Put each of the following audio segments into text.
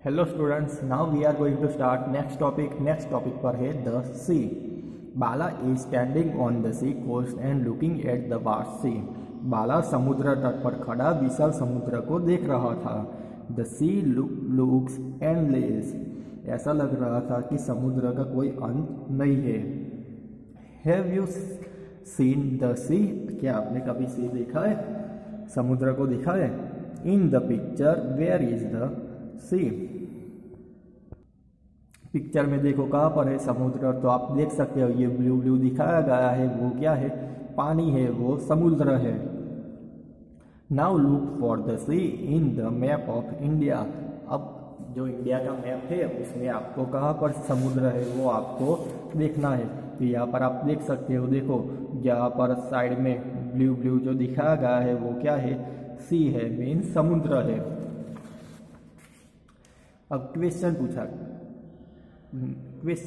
Hello students, now we are going to start next topic पर है the sea. Bala is standing on the sea coast and looking at the vast sea. Bala समुद्र तट पर खड़ा विशाल समुद्र को देख रहा था। The sea looks endless. ऐसा लग रहा था कि समुद्र का कोई अंत नहीं है। हैव यू सीन द सी? क्या आपने कभी सी देखा है? समुद्र को देखा है? In the picture where is the sea. Picture में देखो कहाँ पर है समुद्र, तो आप देख सकते हो ये ब्लू ब्लू दिखाया गया है, वो क्या है? पानी है, वो समुद्र है। Now look for the sea in the map of India. अब जो इंडिया का मैप है उसमें आपको कहाँ पर समुद्र है वो आपको देखना है। तो यहाँ पर आप देख सकते हो, देखो यहाँ पर साइड में ब्लू ब्लू जो दिखाया गया है वो क्या है? सी है, मीन समुद्र है। अब क्वेश्चन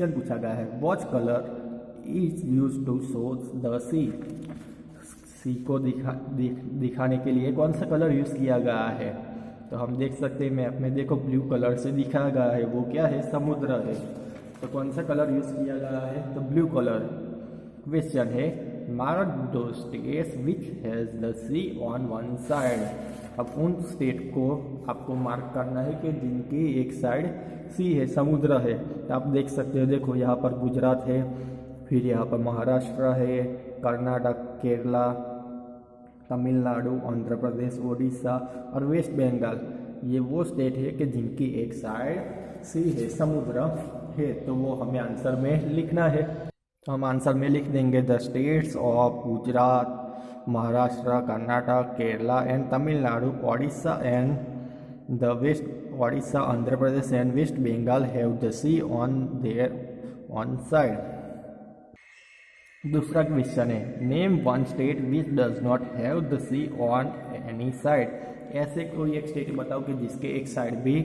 पूछा गया है, watch colour is use to show the sea. Sea को दिखाने के लिए कौन सा कलर यूज किया गया है? तो हम देख सकते हैं मैप में, देखो ब्लू कलर से दिखाया गया है, वो क्या है? समुद्र है। तो कौन सा कलर यूज किया गया है? तो ब्लू कलर। क्वेश्चन है, मार्क दो states which has the sea on one side. अब उन स्टेट को आपको मार्क करना है कि जिनकी एक साइड सी है, समुद्र है। तो आप देख सकते हो, देखो यहाँ पर गुजरात है, फिर यहाँ पर महाराष्ट्र है, कर्नाटक, केरला, तमिलनाडु, आंध्र प्रदेश, ओडिशा और वेस्ट बंगाल। ये वो स्टेट है कि जिनकी एक साइड सी है, समुद्र है। तो वो हमें आंसर में लिखना है। तो हम आंसर में लिख देंगे the states of Gujarat, Maharashtra, Karnataka, Kerala and Tamil Nadu, Odisha and the west, Odisha, Andhra Pradesh and west Bengal have the sea on their on side. दूसरा क्वेश्चन है, name one state which does not have the sea on any side. ऐसे कोई एक स्टेट बताओ कि जिसके एक साइड भी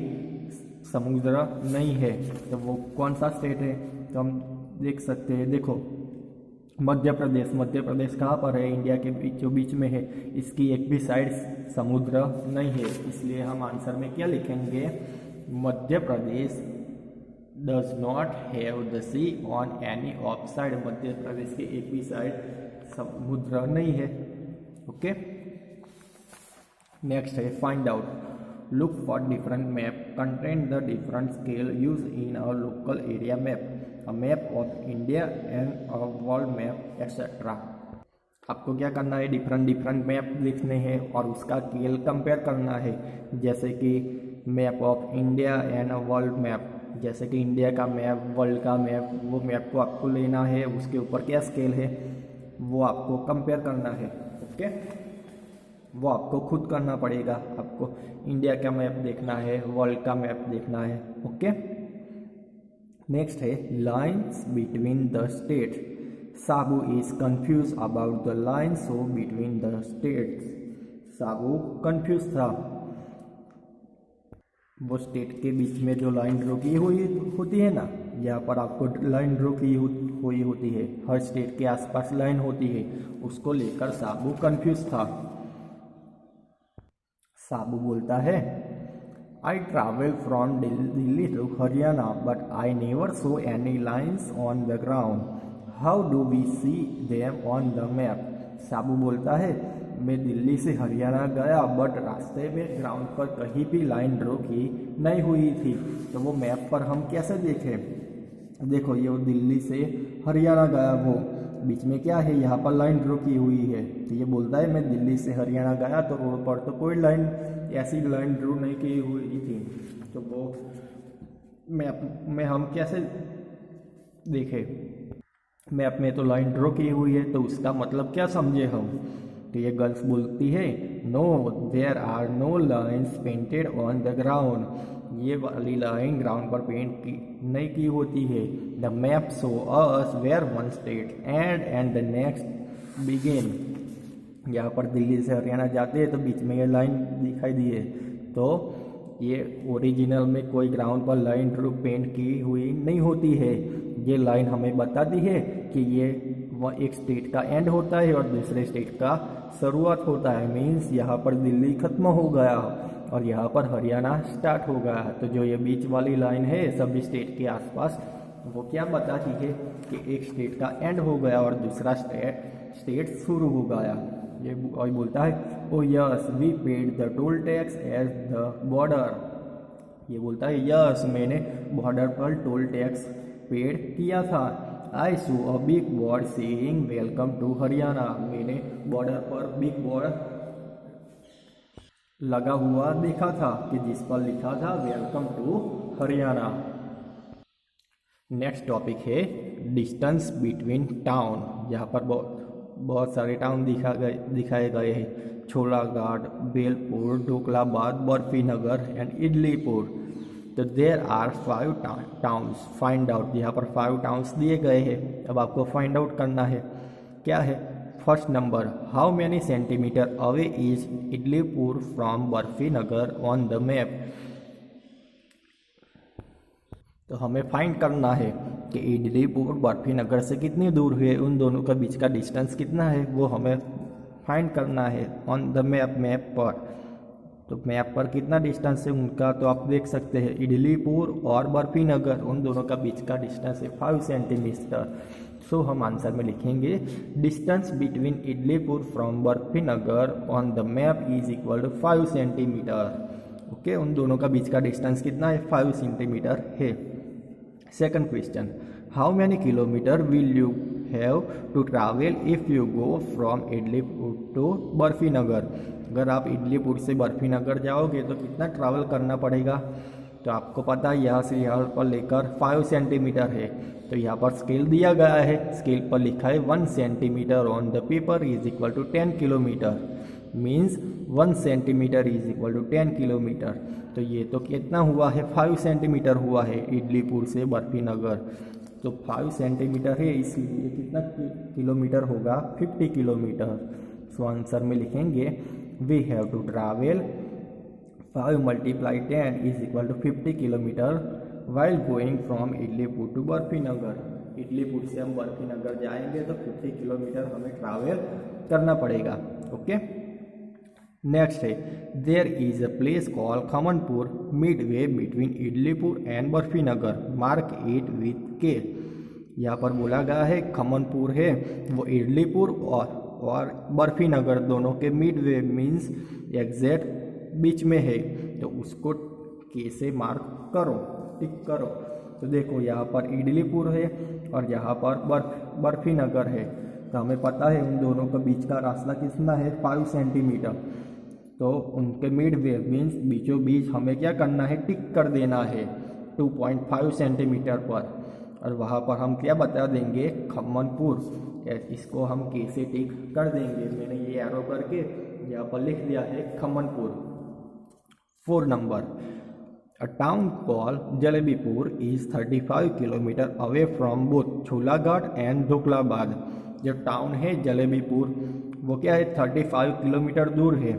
समुद्र नहीं है। तो वो कौन सा स्टेट है? तो हम देख सकते हैं, देखो मध्य प्रदेश कहाँ पर है? इंडिया के बीचों बीच में है, इसकी एक भी साइड समुद्र नहीं है। इसलिए हम आंसर में क्या लिखेंगे? Madhya Pradesh does not have the sea on any of side. Madhya Pradesh की एक भी साइड समुद्र नहीं है। ओके, नेक्स्ट है, find out. Look for different map contain the different scale use in our local area map, a map of India and a world map etcetera. आपको क्या करना है? डिफरेंट मैप लिखने हैं और उसका स्केल कंपेयर करना है। जैसे कि map of India and a world map, जैसे कि इंडिया का मैप, वर्ल्ड का मैप, वो मैप को आपको लेना है, उसके ऊपर क्या स्केल है वो आपको कंपेयर करना है। ओके, वो आपको खुद करना पड़ेगा। आपको इंडिया का मैप देखना है, वर्ल्ड का मैप देखना है। ओके, नेक्स्ट है, lines between the states. Sabu is confuse about the line show between the states. Sabu confuse था, वो स्टेट के बीच में जो लाइन ड्रॉ की हुई होती है ना, यहाँ पर आपको लाइन ड्रॉ की हुई होती है, हर स्टेट के आसपास लाइन होती है, उसको लेकर साबू कंफ्यूज था। साबू बोलता है, I travel from Delhi to Haryana but I never saw any lines on the ground, how do we see them on the map. Sabu बोलता है, मैं दिल्ली से हरियाणा गया बट रास्ते में ग्राउंड पर कहीं भी लाइन ड्रॉ की नहीं हुई थी, तो वो मैप पर हम कैसे देखें? देखो ये वो दिल्ली से हरियाणा गया, वो बीच में क्या है? यहाँ पर लाइन ड्रॉ की हुई है। तो ये बोलता है मैं दिल्ली से हरियाणा गया तो रोड पर तो कोई लाइन, ऐसी लाइन ड्रॉ नहीं की हुई थी, तो वो मैप में हम कैसे देखें? मैप में तो लाइन ड्रॉ की हुई है, तो उसका मतलब क्या समझे हम? तो ये गर्ल्स बोलती है, no there are no lines painted on the ground. ये वाली लाइन ग्राउंड पर पेंट नहीं की होती है। The map show us where one state and the next begin. यहाँ पर दिल्ली से हरियाणा जाते हैं तो बीच में ये लाइन दिखाई दी है, तो ये ओरिजिनल में कोई ग्राउंड पर लाइन ड्रॉ पेंट की हुई नहीं होती है। ये लाइन हमें बताती है कि ये वह एक स्टेट का एंड होता है और दूसरे स्टेट का शुरुआत होता है। मीन्स यहाँ पर दिल्ली खत्म हो गया और यहाँ पर हरियाणा स्टार्ट होगा। तो जो ये बीच वाली लाइन है सभी स्टेट के आसपास, वो क्या बताती है कि एक स्टेट का एंड हो गया और दूसरा स्टेट शुरू हो गया। ये और बोलता है oh yes we paid the toll tax as the border. ये बोलता है यस मैंने बॉर्डर पर टोल टैक्स पेड किया था। I saw a big board saying welcome to Haryana. मैंने बॉर्डर पर बिग बोर्ड लगा हुआ देखा था कि जिस पर लिखा था welcome to Haryana. Next topic है डिस्टेंस बिटवीन टाउन। यहाँ पर बहुत सारे टाउन दिखाए गए हैं, छोलाघाट, बेलपुर, ढोकलाबाद, बर्फीनगर एंड इडलीपुर। तो there are 5 towns, find out. यहाँ पर 5 टाउन्स दिए गए हैं, अब आपको फाइंड आउट करना है। क्या है? First number, how many centimetre away is Idlipur from Barfinagar on the map. तो हमें फाइंड करना है कि इडलीपुर बर्फीनगर से कितनी दूर है, उन दोनों के बीच का डिस्टेंस कितना है, वो हमें फाइंड करना है ऑन द मैप पर। तो मैप पर कितना डिस्टेंस है उनका, तो आप देख सकते हैं इडलीपुर और बर्फीनगर उन दोनों का बीच का डिस्टेंस है 5 सेंटीमीटर। सो हम आंसर में लिखेंगे distance between Idlipur from Barfinagar on the map is equal to 5 centimetre. Okay, उन दोनों का बीच का डिस्टेंस कितना है? 5 सेंटीमीटर है। Second question, how many kilometre will you have to travel if you go from Idlipur to Barfinagar. अगर आप इडलीपुर से बर्फीनगर जाओगे तो कितना ट्रैवल करना पड़ेगा? तो आपको पता है यहाँ से यहाँ पर लेकर 5 सेंटीमीटर है। तो यहाँ पर स्केल दिया गया है, स्केल पर लिखा है 1 centimetre on the paper is equal to 10 kilometre. Means 1 centimetre is equal to 10 kilometre. तो ये तो कितना हुआ है? 5 सेंटीमीटर हुआ है इडलीपुर से बर्फीनगर। तो 5 सेंटीमीटर है, इसलिए कितना किलोमीटर होगा? 50 किलोमीटर। सो आंसर में लिखेंगे we have to travel 5 × 10 is equal to 50 kilometre while going from Idlipur to Barfinagar. Idlipur से हम बर्फीनगर जाएंगे तो 50 किलोमीटर हमें ट्रैवल करना पड़ेगा। ओके, नेक्स्ट है there is a place call Khamanpur midway between Idlipur and Barfinagar, mark it with K. यहाँ पर बोला गया है खमनपुर है वो इडलीपुर और बर्फीनगर दोनों के मिडवे मीन्स एग्जैक्ट बीच में है, तो उसको के से मार्क करो, टिक करो। तो देखो यहाँ पर इडलीपुर है और यहाँ पर बर्फीनगर है। तो हमें पता है उन दोनों के बीच का रास्ता कितना है? 5 सेंटीमीटर। तो उनके मिडवे मीन्स बीचों बीच हमें क्या करना है? टिक कर देना है 2.5 सेंटीमीटर पर। और वहाँ पर हम क्या बता देंगे? खमनपुर। इसको हम के से टिक कर देंगे। मैंने ये एरो करके यहाँ पर लिख दिया है खमनपुर। 4 नंबर, a town call Jalebipur is 35 kilometre away from both Cholaghat and Dhoklabad. जो टाउन है जलेबीपुर वो क्या है? 35 किलोमीटर दूर है।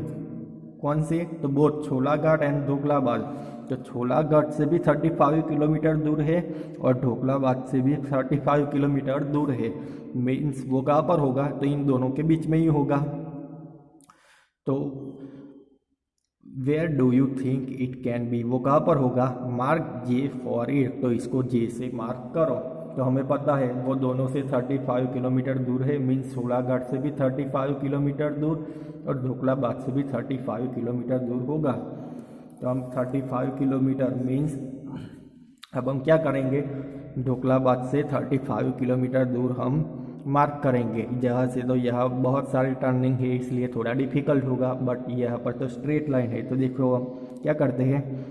कौन से? तो बोथ छोलाघाट एंड ढोकलाबाद। तो छोलाघाट से भी 35 किलोमीटर दूर है और ढोकलाबाद से भी 35 किलोमीटर दूर है। मीन्स वो कहाँ पर होगा? तो इन दोनों के बीच में ही होगा। तो where do you think it can be, वो कहाँ पर होगा? Mark J for it. तो इसको जे से मार्क करो। तो हमें पता है वो दोनों से 35 किलोमीटर दूर है। मीन्स छोलाघाट से भी 35 किलोमीटर दूर और ढोकलाबाद से भी 35 किलोमीटर दूर होगा। तो हम 35 किलोमीटर मीन्स अब हम क्या करेंगे? ढोकलाबाद से 35 किलोमीटर दूर हम मार्क करेंगे। जहाँ से तो यहाँ बहुत सारी टर्निंग है इसलिए थोड़ा डिफिकल्ट होगा, बट यहाँ पर तो स्ट्रेट लाइन है। तो देखो हम क्या करते हैं,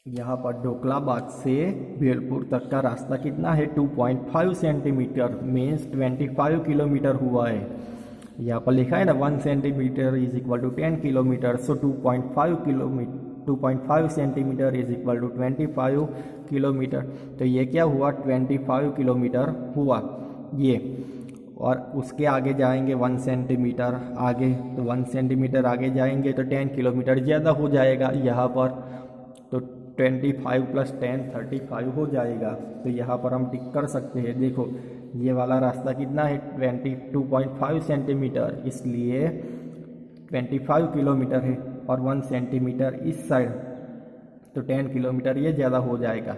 यहाँ पर ढोकलाबाद से भेलपुर तक का रास्ता कितना है? 2.5 सेंटीमीटर मीन्स 25 किलोमीटर हुआ है। यहाँ पर लिखा है ना 1 centimetre is equal to 10 kilometre. So 2.5 centimetre is equal to 25 kilometre. तो ये क्या हुआ? 25 किलोमीटर हुआ ये। और उसके आगे जाएंगे 1 सेंटीमीटर आगे, तो 1 सेंटीमीटर आगे जाएंगे तो 10 किलोमीटर ज़्यादा हो जाएगा यहाँ पर। तो 25 + 10 35 हो जाएगा। तो यहाँ पर हम टिक कर सकते हैं। देखो ये वाला रास्ता कितना है? 22.5 सेंटीमीटर, इसलिए 25 किलोमीटर है और 1 सेंटीमीटर इस साइड, तो 10 किलोमीटर ये ज़्यादा हो जाएगा।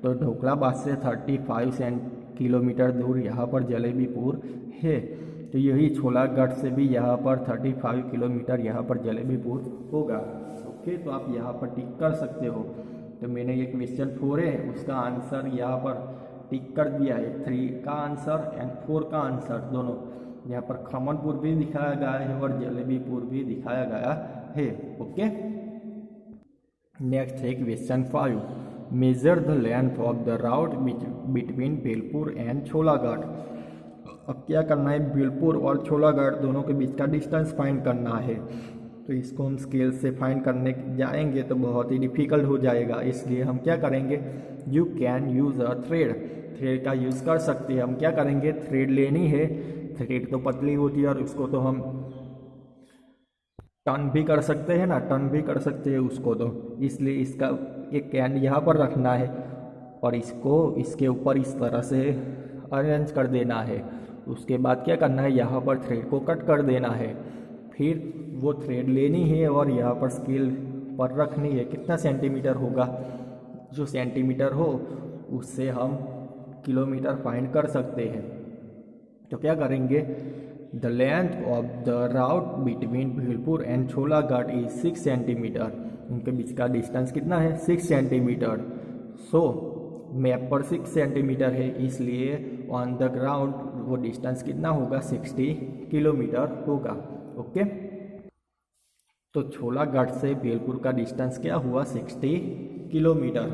तो ढोकलाबाद से 35 किलोमीटर दूर यहाँ पर जलेबीपुर है। तो यही छोलागढ़ से भी यहाँ पर 35 किलोमीटर यहाँ पर जलेबीपुर होगा। ओके, तो आप यहाँ पर टिक कर सकते हो। तो मैंने ये क्वेश्चन 4 है उसका आंसर यहाँ पर टिक कर दिया है, 3 का आंसर एंड 4 का आंसर दोनों। यहाँ पर खमनपुर भी दिखाया गया है और जलेबीपुर भी दिखाया गया है। ओके, नेक्स्ट है question 5, measure the length of the route between Belpur and Cholagarh. अब क्या करना है, बेलपुर और छोलागढ़ दोनों के बीच का डिस्टेंस फाइंड करना है। तो इसको हम स्केल से फाइंड करने जाएंगे तो बहुत ही डिफिकल्ट हो जाएगा, इसलिए हम क्या करेंगे, you can use a thread, thread का यूज़ कर सकते हैं। हम क्या करेंगे, थ्रेड लेनी है, थ्रेड तो पतली होती है और उसको तो हम टर्न भी कर सकते हैं ना, टर्न भी कर सकते हैं उसको, तो इसलिए इसका एक कैन यहाँ पर रखना है और इसको इसके ऊपर इस तरह से अरेंज कर देना है। उसके बाद क्या करना है, यहाँ पर थ्रेड को कट कर देना है, फिर वो थ्रेड लेनी है और यहाँ पर स्केल पर रखनी है। कितना सेंटीमीटर होगा, जो सेंटीमीटर हो उससे हम किलोमीटर फाइंड कर सकते हैं। तो क्या करेंगे, the length of the route between Bhelpur and Cholagarh is 6 centimetre. उनके बीच का डिस्टेंस कितना है, 6 सेंटीमीटर। सो मैप पर 6 सेंटीमीटर है, इसलिए ऑन द ग्राउंड वो डिस्टेंस कितना होगा, 60 किलोमीटर होगा। ओके, तो छोलागढ़ से भेलपुर का डिस्टेंस क्या हुआ, 60 किलोमीटर।